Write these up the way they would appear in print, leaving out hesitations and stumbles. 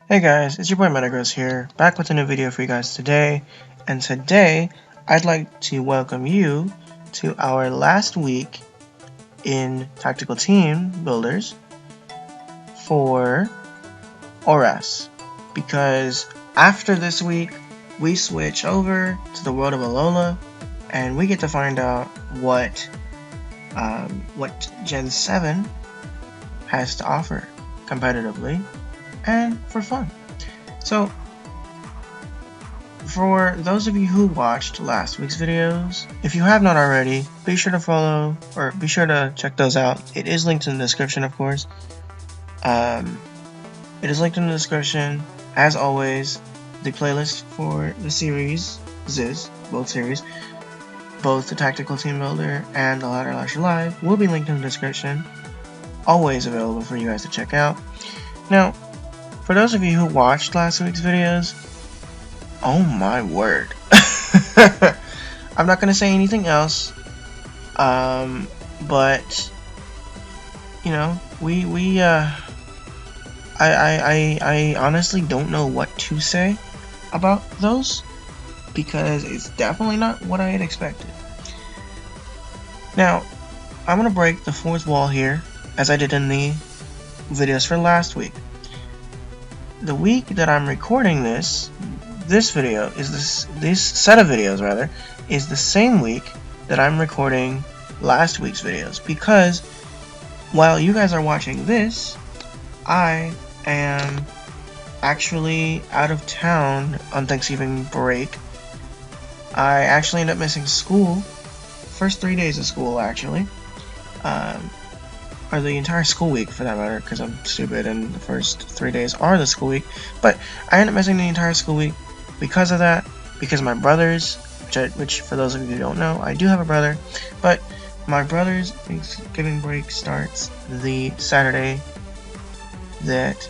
Hey guys, it's your boy Metagross here, back with a new video for you guys today. And today, I'd like to welcome you to our last week in Tactical Team Builders for ORAS. Because after this week, we switch over to the world of Alola, and we get to find out what Gen 7 has to offer competitively and for fun. So, for those of you who watched last week's videos, if you have not already, be sure to follow, or be sure to check those out. It is linked in the description, of course. It is linked in the description. As always, the playlist for the series, both series, both the Tactical Team Builder and the Ladder Lasher Live, will be linked in the description. Always available for you guys to check out. Now, for those of you who watched last week's videos, oh my word. I'm not gonna say anything else. But you know, I honestly don't know what to say about those because it's definitely not what I had expected. Now, I'm gonna break the fourth wall here, as I did in the videos for last week. The week that I'm recording this video is this set of videos rather is the same week that I'm recording last week's videos, because while you guys are watching this, I am actually out of town on Thanksgiving break. I actually ended up missing school, first 3 days of school actually, or the entire school week for that matter, because I'm stupid and the first 3 days are the school week. But I ended up missing the entire school week because of that, because my brothers, which for those of you who don't know, I do have a brother, but my brother's Thanksgiving break starts the Saturday that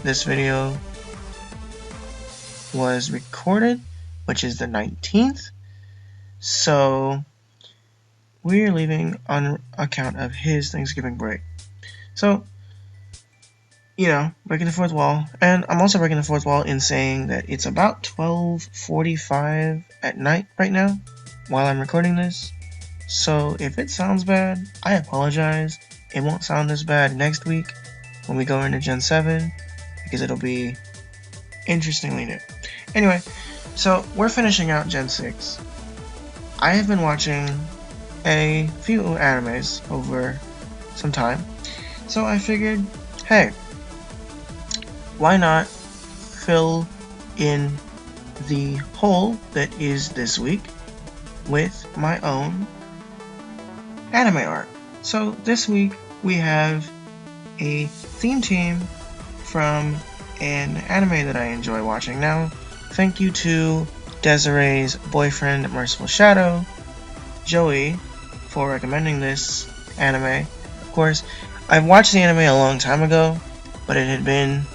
this video was recorded, which is the 19th. So we're leaving on account of his Thanksgiving break. So, you know, breaking the fourth wall. And I'm also breaking the fourth wall in saying that it's about 12:45 at night right now while I'm recording this. So if it sounds bad, I apologize. It won't sound this bad next week when we go into Gen 7, because it'll be interestingly new. Anyway, so we're finishing out Gen 6. I have been watching a few animes over some time, so I figured, hey, why not fill in the hole that is this week with my own anime art. So this week we have a theme team from an anime that I enjoy watching now. Thank you to Desiree's boyfriend, Merciful Shadow, Joey, for recommending this anime. Of course, I've watched the anime a long time ago, but it had been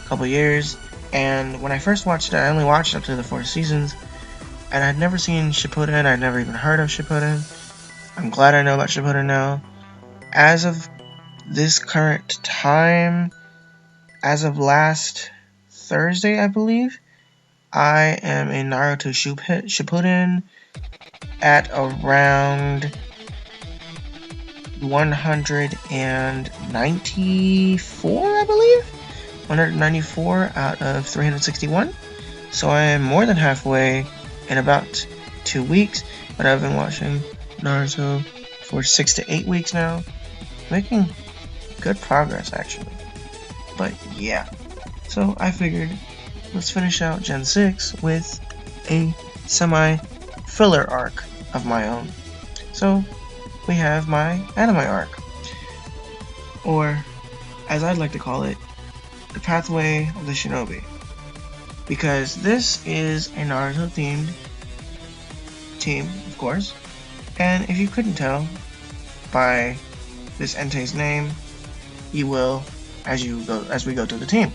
a couple years, and when I first watched it, I only watched up to the 4 seasons, and I'd never seen Shippuden. I'd never even heard of Shippuden. I'm glad I know about Shippuden now. As of this current time, as of last Thursday, I believe, I am in Naruto Shippuden at around 194, I believe? 194 out of 361. So I am more than halfway in about 2 weeks, but I've been watching Naruto for 6 to 8 weeks now. Making good progress, actually. But yeah. So I figured, let's finish out Gen 6 with a semi-filler arc of my own. So we have my anime arc, or as I'd like to call it, the Pathway of the Shinobi, because this is a Naruto themed team, of course, and if you couldn't tell by this Entei's name, you will as we go through the team.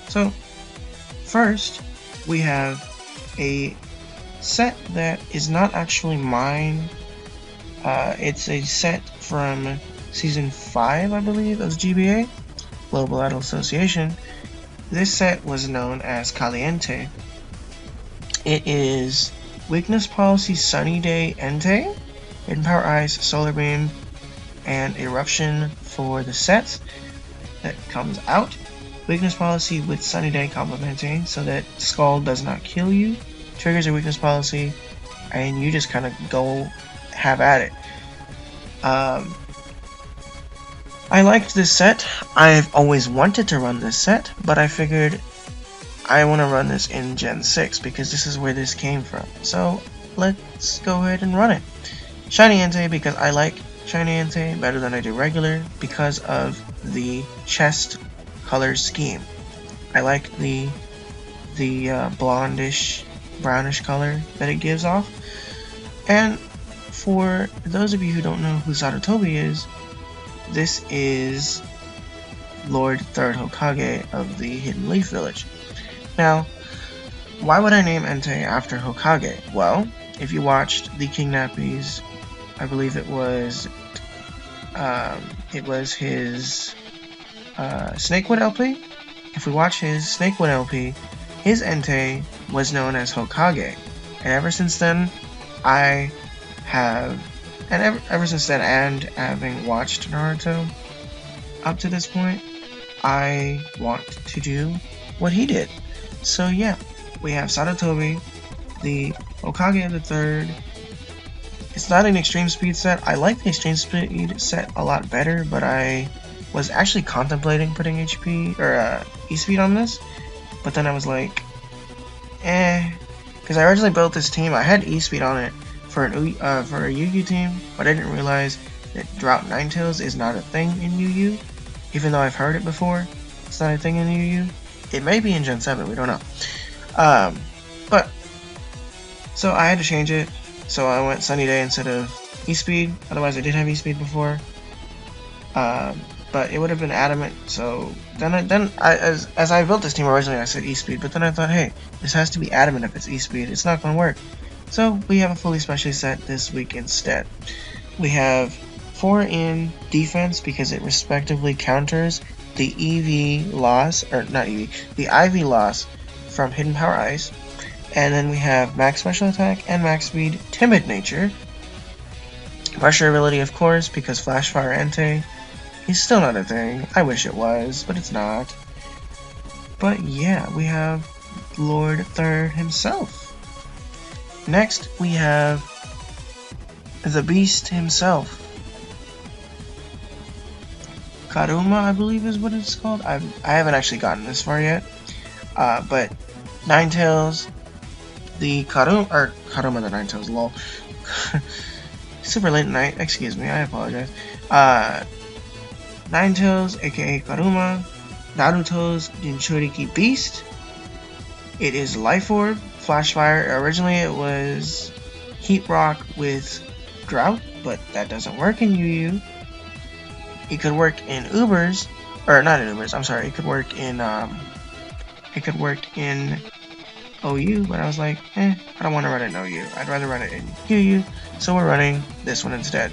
So first we have a set that is not actually mine. It's a set from Season 5, I believe, of GBA, Global Battle Association, This set was known as Caliente. It is Weakness Policy Sunny Day Entei, Hidden Power Ice, Solar Beam, and Eruption for the sets that comes out. Weakness Policy with Sunny Day complementing so that Scald does not kill you, triggers a Weakness Policy, and you just kind of go have at it. I liked this set. I've always wanted to run this set, but I figured I want to run this in Gen 6 because this is where this came from. So let's go ahead and run it. Shiny Entei because I like Shiny Entei better than I do regular because of the chest color scheme. I like the blondish, brownish color that it gives off. And for those of you who don't know who Sarutobi is, this is Lord 3rd Hokage of the Hidden Leaf Village. Now, why would I name Entei after Hokage? Well, if you watched the King Nappies, I believe it was his Snakewood LP. If we watch his Snakewood LP, his Entei was known as Hokage, and ever since then, I have, and ever since then, and having watched Naruto up to this point, I want to do what he did. So yeah, we have Sarutobi, the Hokage of the 3rd. It's not an extreme speed set. I like the extreme speed set a lot better, but I was actually contemplating putting HP or E-speed on this, but then I was like, because I originally built this team. I had E-speed on it for a Yu-Gi team, but I didn't realize that Drought Ninetales is not a thing in Yu-Gi, even though I've heard it before. It's not a thing in Yu-Gi. It may be in Gen 7, we don't know. But so I had to change it. So I went Sunny Day instead of E-speed. Otherwise, I did have E-speed before. But it would have been Adamant. So then as I built this team originally, I said E-speed. But then I thought, hey, this has to be Adamant if it's E-speed. It's not going to work. So we have a fully special set this week instead. We have 4 in defense because it respectively counters the EV loss, or not EV, the IV loss from Hidden Power Ice. And then we have max special attack and max speed, timid nature. Pressure ability, of course, because Flash Fire Entei is still not a thing. I wish it was, but it's not. But yeah, we have Lord 3rd himself. Next, we have the Beast himself. Karuma, I believe is what it's called. I haven't actually gotten this far yet. But Ninetales, the Karuma the Ninetales, lol. Super late at night, excuse me, I apologize. Ninetales, aka Karuma, Naruto's Jinchuriki Beast. It is Life Orb, Flash Fire. Originally it was Heat Rock with Drought, but that doesn't work in Yu-Yu. It could work in Ubers, or not in Ubers, I'm sorry, it could work in OU, but I was like, I don't want to run it in OU. I'd rather run it in UU, so we're running this one instead.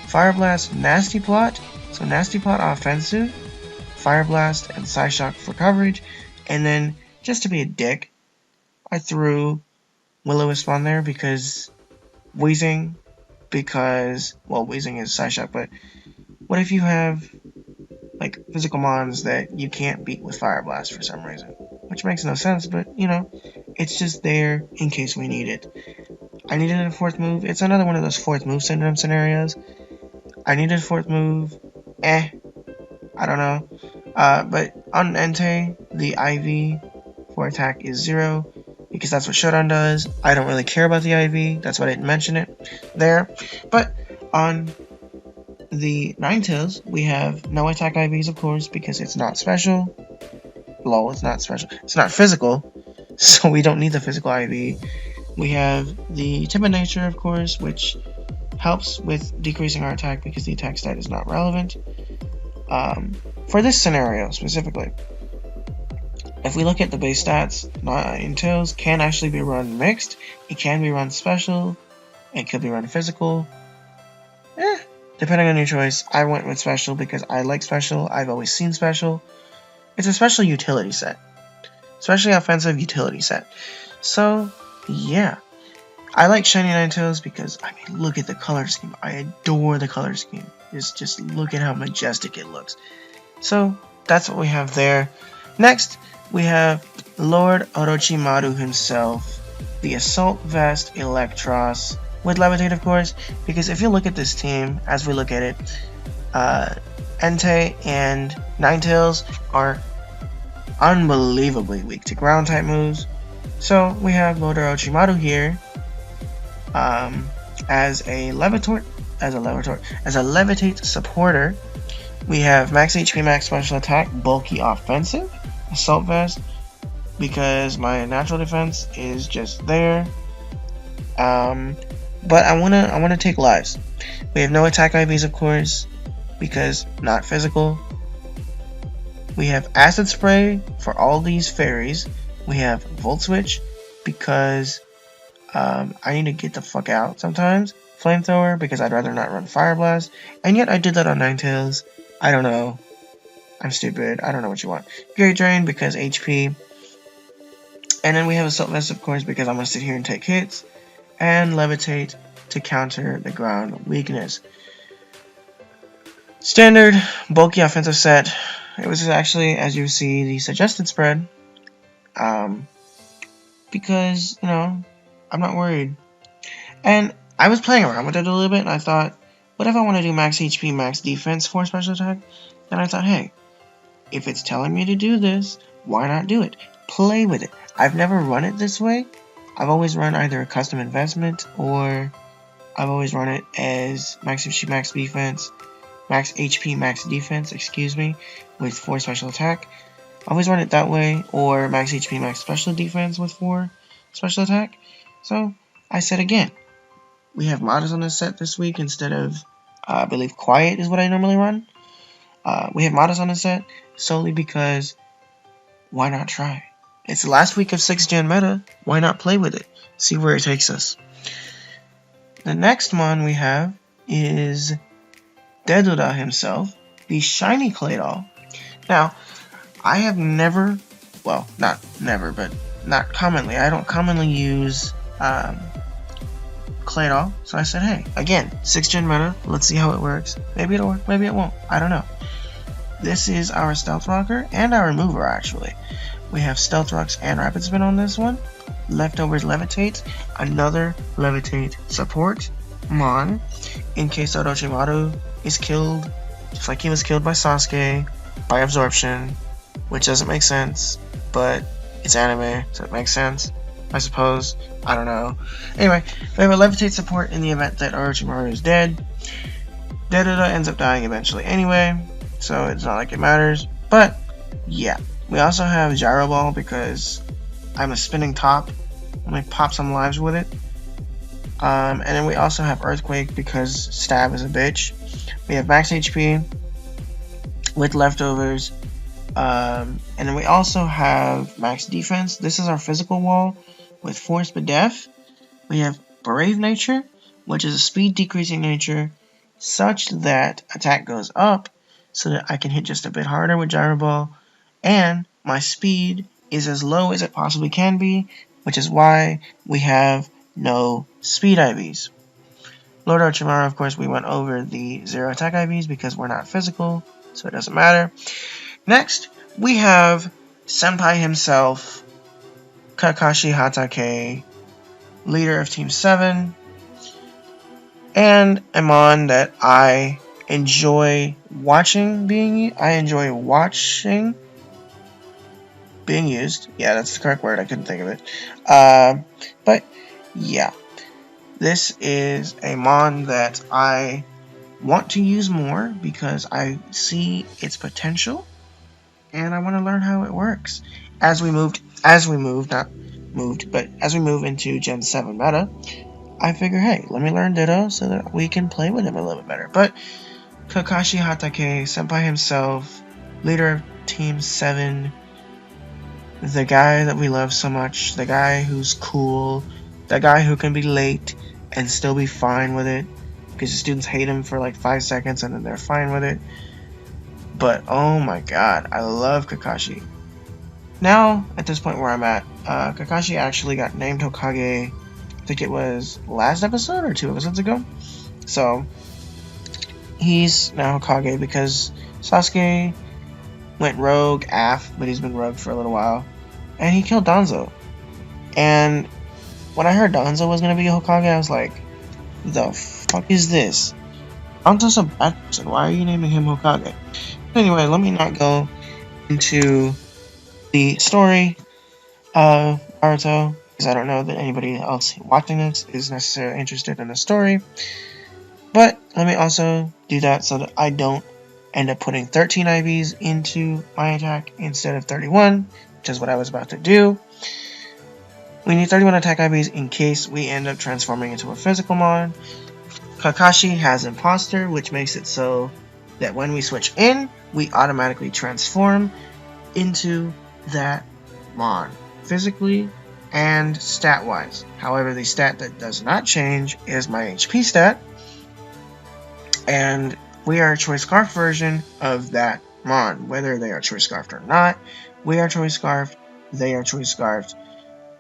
Fire Blast, Nasty Plot, so Nasty Plot offensive, Fire Blast and Psyshock for coverage, and then, just to be a dick, I threw Will-O-Wisp on there because Wheezing, well, Wheezing is Psyshock, but what if you have, like, physical mons that you can't beat with Fire Blast for some reason? Which makes no sense, but, you know, it's just there in case we need it. I needed a 4th move. It's another one of those 4th move syndrome scenarios. I needed a 4th move. I don't know. But on Entei, the IV for attack is 0, because that's what Shodan does. I don't really care about the IV. That's why I didn't mention it there. But on the Ninetales, we have no attack IVs, of course, because it's not special. Lol, it's not special. It's not physical, so we don't need the physical IV. We have the timid nature, of course, which helps with decreasing our attack because the attack stat is not relevant. For this scenario specifically, if we look at the base stats, Ninetales can actually be run mixed. It can be run special. It could be run physical. Depending on your choice. I went with special because I like special. I've always seen special. It's a special utility set. especially offensive utility set. So yeah, I like Shiny Ninetales because, I mean, look at the color scheme. I adore the color scheme. Just look at how majestic it looks. So that's what we have there. Next, we have Lord Orochimaru himself, the Assault Vest Electros, with Levitate, of course, because if you look at this team, as we look at it, Entei and Ninetales are unbelievably weak to ground type moves. So we have Lord Orochimaru here as a Levitate supporter. We have max HP, max special attack, bulky offensive, Assault Vest, because my natural defense is just there. But I wanna take lives. We have no attack IVs, of course, because not physical. We have Acid Spray for all these fairies. We have Volt Switch because I need to get the fuck out sometimes. Flamethrower because I'd rather not run Fire Blast. And yet I did that on Ninetales. I don't know. I'm stupid. I don't know what you want. Fury Drain because HP. And then we have Assault Vest, of course, because I'm going to sit here and take hits. And Levitate to counter the ground weakness. Standard bulky offensive set. It was actually, as you see, the suggested spread. Because, you know, I'm not worried. And I was playing around with it a little bit, and I thought, what if I want to do max HP, max defense for special attack? And I thought, hey, if it's telling me to do this, why not do it? Play with it. I've never run it this way. I've always run either a custom investment, or I've always run it as max HP, max defense, max HP, max defense, with 4 special attack. I always run it that way, or max HP, max special defense with 4 special attack. So, I said again, we have Modest on this set this week instead of, I believe, Quiet is what I normally run. We have Modest on this set solely because, why not try? It's the last week of 6th Gen meta, why not play with it? See where it takes us. The next mon we have is Dedoda himself, the Shiny Claydol. Now, I have never, well, not never, but not commonly, I don't commonly use Claydol, so I said, hey, again, 6th Gen meta, let's see how it works. Maybe it'll work, maybe it won't, I don't know. This is our Stealth Rocker and our Remover, actually. We have Stealth Rocks and Rapid Spin on this one. Leftovers Levitate, another Levitate support mon, in case Orochimaru is killed, just like he was killed by Sasuke, by Absorption, which doesn't make sense, but it's anime, so it makes sense, I suppose. I don't know. Anyway, we have a Levitate support in the event that Orochimaru is dead. Dedoda ends up dying eventually anyway, so it's not like it matters, but yeah. We also have Gyro Ball because I'm a spinning top. I'm going to pop some lives with it. And then we also have Earthquake because Stab is a bitch. We have max HP with Leftovers. And then we also have max defense. This is our physical wall with Force but Def. We have Brave Nature, which is a speed decreasing nature such that attack goes up so that I can hit just a bit harder with Gyro Ball. And my speed is as low as it possibly can be, which is why we have no speed IVs. Lord Orochimaru, of course, we went over the 0 attack IVs because we're not physical, so it doesn't matter. Next, we have Senpai himself, Kakashi Hatake, leader of Team 7, and a mon that I enjoy watching being used. Yeah, that's the correct word. I couldn't think of it. But yeah, this is a mon that I want to use more because I see its potential and I want to learn how it works. As we move into Gen 7 meta, I figure, hey, let me learn Ditto so that we can play with him a little bit better. But Kakashi Hatake, Senpai himself, leader of Team 7, the guy that we love so much, the guy who's cool, the guy who can be late and still be fine with it, because the students hate him for like 5 seconds and then they're fine with it. But oh my god, I love Kakashi. now, at this point where I'm at, Kakashi actually got named Hokage, I think it was last episode or 2 episodes ago. So, he's now Hokage because Sasuke went rogue, but he's been rogue for a little while, and he killed Danzo. And when I heard Danzo was going to be Hokage, I was like, the fuck is this? Danzo's a bad person, why are you naming him Hokage? Anyway, let me not go into the story of Naruto, because I don't know that anybody else watching this is necessarily interested in the story. But let me also do that so that I don't end up putting 13 IVs into my attack instead of 31, which is what I was about to do. We need 31 attack IVs in case we end up transforming into a physical mon. Kakashi has Imposter, which makes it so that when we switch in, we automatically transform into that mon, physically and stat-wise. However, the stat that does not change is my HP stat, and we are a Choice Scarf version of that mon. Whether they are Choice Scarfed or not, we are Choice Scarfed, they are Choice Scarfed.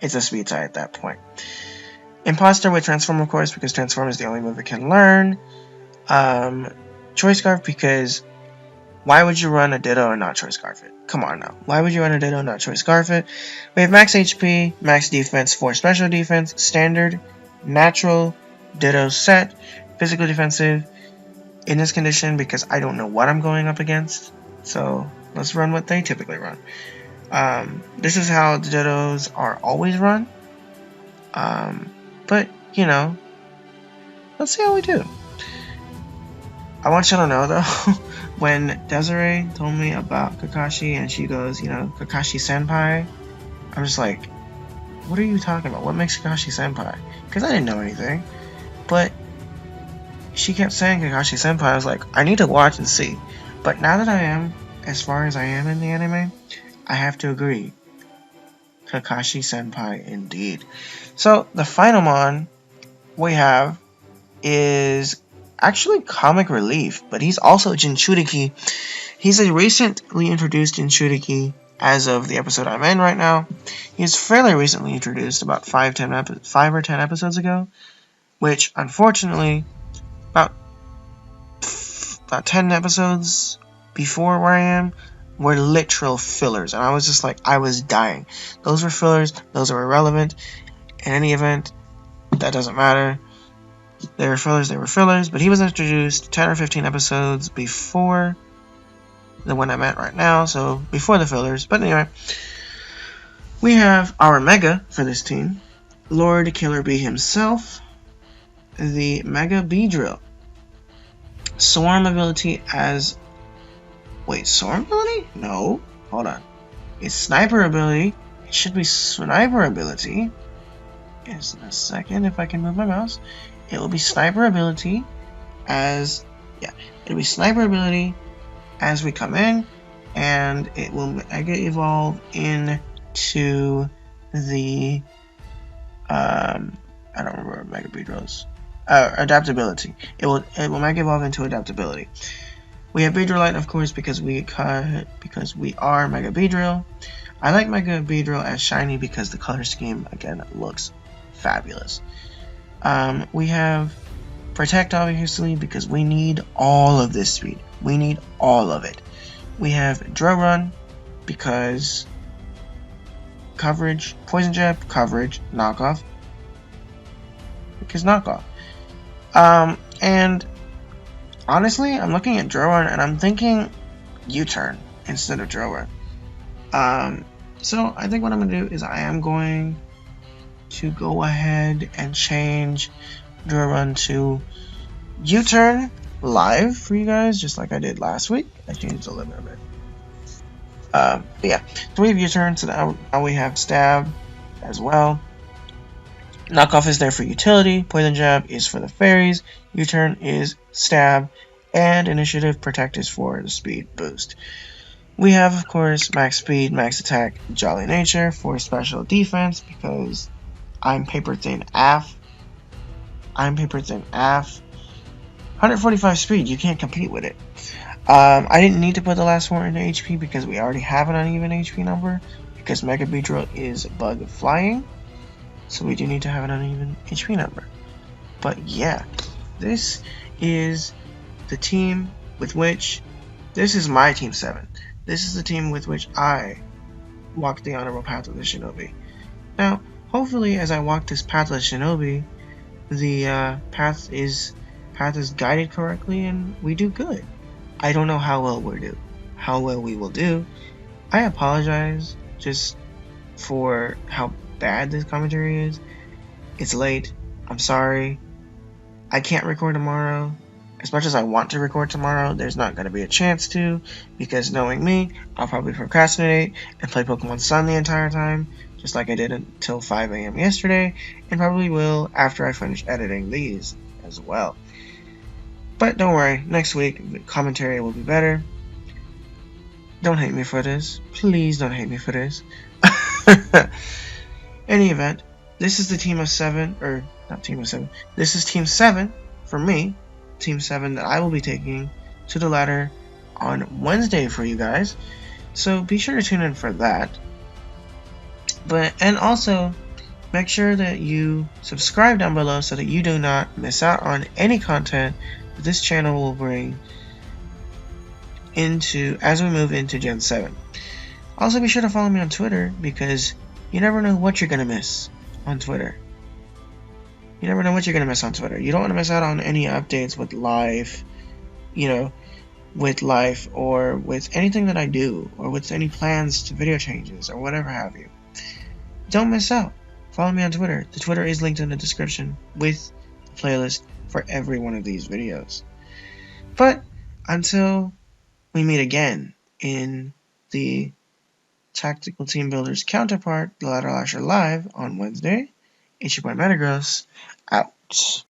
It's a speed tie at that point. Imposter with Transform, of course, because Transform is the only move it can learn. Choice Scarf because why would you run a Ditto and not Choice Scarf it? Come on now. Why would you run a Ditto and not Choice Scarf it? We have max HP, max defense, 4 special defense, standard, natural, Ditto set, physical defensive. In this condition, because I don't know what I'm going up against, so let's run what they typically run. This is how the Dittos are always run. But, you know, let's see how we do. I want you to know, though, when Desiree told me about Kakashi and she goes, you know, Kakashi Senpai, I'm just like, what are you talking about? What makes Kakashi Senpai? Because I didn't know anything. But she kept saying Kakashi Senpai. I was like, I need to watch and see. But now that I am, as far as I am in the anime, I have to agree. Kakashi Senpai indeed. So, the final mon we have is actually Comic Relief, but he's also Jinchuriki. He's a recently introduced Jinchuriki as of the episode I'm in right now. He's fairly recently introduced, about 5 or 10 episodes ago, which, unfortunately, about 10 episodes before where I am were literal fillers, and I was just like, I was dying. Those were fillers, those are irrelevant. In any event, that doesn't matter. They were fillers, but he was introduced 10 or 15 episodes before the one I'm at right now, so before the fillers. But anyway, we have our Mega for this team, Lord Killer Bee himself, the Mega Beedrill. Swarm ability as... Wait, Swarm ability? No. Hold on. It's Sniper ability. It should be Sniper ability. Just a second if I can move my mouse. It will be Sniper ability as... Yeah, it'll be Sniper ability as we come in. And it will Mega Evolve into the... I don't remember what Mega Beedrill's... adaptability. It will Mega Evolve into adaptability. We have Beedrillite, of course, because we are Mega Beedrill. I like Mega Beedrill as shiny because the color scheme again looks fabulous. We have Protect, obviously, because we need all of this speed. We need all of it. We have Drill Run because coverage, Poison Jab, coverage, knockoff. Because knockoff. And honestly, I'm looking at Drill Run and I'm thinking U-turn instead of Drill Run. So I think what I'm going to do is I am going to go ahead and change Drill Run to U-turn live for you guys, just like I did last week. I changed a little bit. But yeah, so we have U-turn, so now we have Stab as well. Knockoff is there for utility, Poison Jab is for the fairies, U-turn is Stab, and Initiative Protect is for the speed boost. We have, of course, Max Speed, Max Attack, Jolly Nature for special defense, because I'm Paper Thin AF. 145 speed, you can't compete with it. I didn't need to put the last one into HP because we already have an uneven HP number. because Mega Beedrill is bug flying, so we do need to have an uneven HP number. But yeah, this is the team with which, this is my Team 7. This is the team with which I walked the honorable path of the Shinobi. Now, hopefully as I walk this path of the Shinobi, the path is guided correctly and we do good. I don't know how well we will do. I apologize just for how bad this commentary is. It's late. I'm sorry. I can't record tomorrow. As much as I want to record tomorrow, there's not going to be a chance to, because knowing me, I'll probably procrastinate and play Pokemon Sun the entire time, just like I did until 5 a.m. yesterday, and probably will after I finish editing these as well. But don't worry, next week the commentary will be better. Don't hate me for this. Please don't hate me for this. Any event, this is the team of 7, or not team of 7, this is team 7 for me, team 7 that I will be taking to the ladder on Wednesday for you guys, so be sure to tune in for that. And also make sure that you subscribe down below so that you do not miss out on any content that this channel will bring into as we move into Gen 7. Also be sure to follow me on Twitter, because you never know what you're going to miss on Twitter. You never know what you're going to miss on Twitter. You don't want to miss out on any updates with life, with life, or with anything that I do, or with any plans to video changes, or whatever have you. Don't miss out. Follow me on Twitter. The Twitter is linked in the description with the playlist for every one of these videos. But until we meet again in the Tactical Team Builders counterpart, the Ladder Lasher Live on Wednesday, it's your boy Metagross, out.